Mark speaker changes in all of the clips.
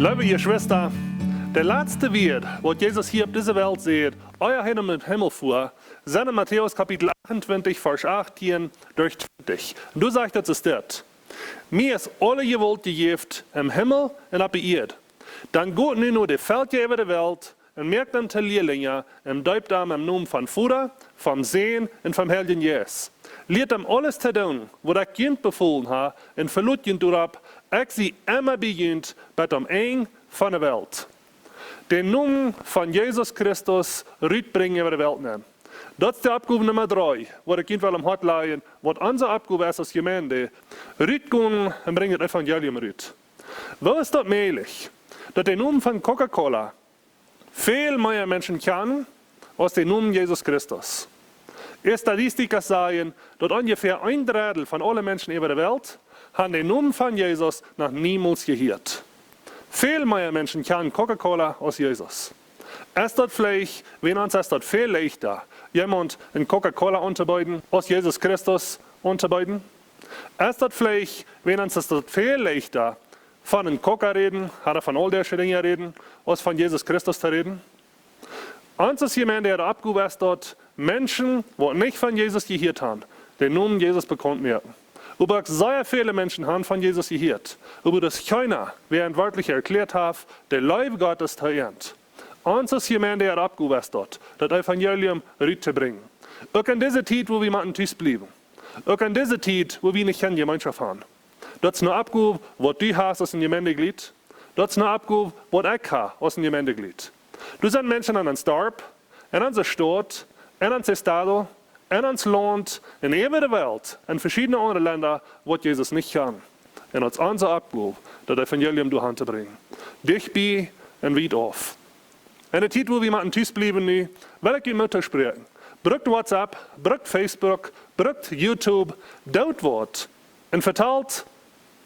Speaker 1: Liebe ihr Schwester, der letzte Wort, was Jesus hier auf dieser Welt sagt, euer Herr im Himmel fuhr, sind in Matthäus Kapitel 28, Vers 18 durch 20. Und du sagst, das ist das. Mir ist alle Gewalt gegeben im Himmel und auf der Erde. Dann geht nun nur die Feldje über die Welt und merkt dann die Lehrlinge und deupt ihm im Namen von Vater, vom Sohn und vom Heiligen Geist. Lehrt ihm alles zu tun, was das Kind befohlen hat, und verlut ihn darauf, ich sie immer beginnt bei dem Eng von der Welt. Den Namen von Jesus Christus rütbringen über die Welt nehmen. Das ist die Abgabe Nummer 3, wo der Kind will am Hart leihen, was unsere Abgabe ist als Gemeinde, rütgehen und bringen das Evangelium rüt. Wo ist das möglich, dass der Name von Coca-Cola viel mehr Menschen kennen, als der Name Jesus Christus? Statistiker sagen, dass ungefähr 1/3 von allen Menschen über der Welt haben den Namen von Jesus noch niemals gehört. Viel mehr Menschen kennen Coca-Cola als Jesus. Ist das vielleicht, wenn uns ist das viel leichter, jemand in Coca-Cola unterbeiden, als Jesus Christus unterbeiden? Ist das vielleicht, wenn uns ist das viel leichter, von einem Coca reden, oder von all der Dinge reden, als von Jesus Christus zu reden? Uns ist jemand, der abgehoben ist, dort Menschen, die nicht von Jesus gehört haben, den Namen Jesus bekannt werden. Aber sehr viele Menschen haben von Jesus gehört. Aber das keiner, wer wörtlich erklärt hat, der Leib Gottes zu ernt. Uns ist jemand, der abgehoben ist, dort, das Evangelium rüberzubringen. Auch in dieser Zeit, wo wir mal Tisch bleiben. Auch in dieser Zeit, wo wir nicht in Gemeinschaft haben. Das ist nur abgehoben, was du hast als ein Gemeindeglied. Das ist nur abgehoben, was ich habe als ein Gemeindeglied. Du sind Menschen an uns Dorf, in unserer Stadt, in unserer Stadt, in uns Land, in der Welt, in verschiedenen anderen Ländern, wo Jesus nicht kann. Und als unser Abgabe, das Evangelium durch Hand zu bringen. Dich bei und weit auf. In der Zeit, wo wir mal in Tisch bleiben, will ich mit euch sprechen. Brückt WhatsApp, brückt Facebook, brückt YouTube, dort wird und verteilt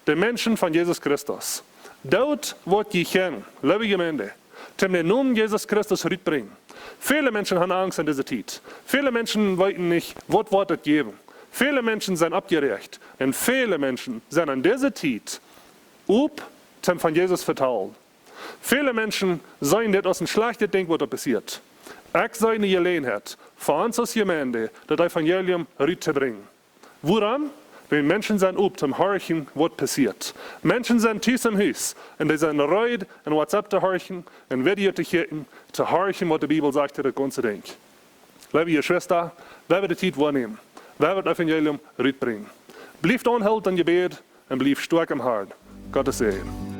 Speaker 1: den Menschen von Jesus Christus. Dort wird ihr kennen, liebe Gemeinde, zum den Namen Jesus Christus rüberbringen. Viele Menschen haben Angst in dieser Zeit. Viele Menschen wissen nicht, was wird es geben. Viele Menschen sind abgerecht. Und viele Menschen sind in dieser Zeit zum von Jesus vertrauen. Viele Menschen sagen nicht aus einem schlechten Ding, was da passiert. Ich sehe eine Gelegenheit, für uns als Gemeinde, das Evangelium rüberzubringen. Woran? Wenn Menschen sind zum Horchen, was passiert. Menschen sind tief im Haus und die sind reut, in WhatsApp zu horchen, in Video zu horchen, was die Bibel sagt, das ganze Ding. Liebe ihr Schwester, wer wird die Zeit wahrnehmen? Wer wird das Evangelium rüberbringen? Bleibt anhalten im Gebet und bleibt stark im Herrn. Gottes Segen.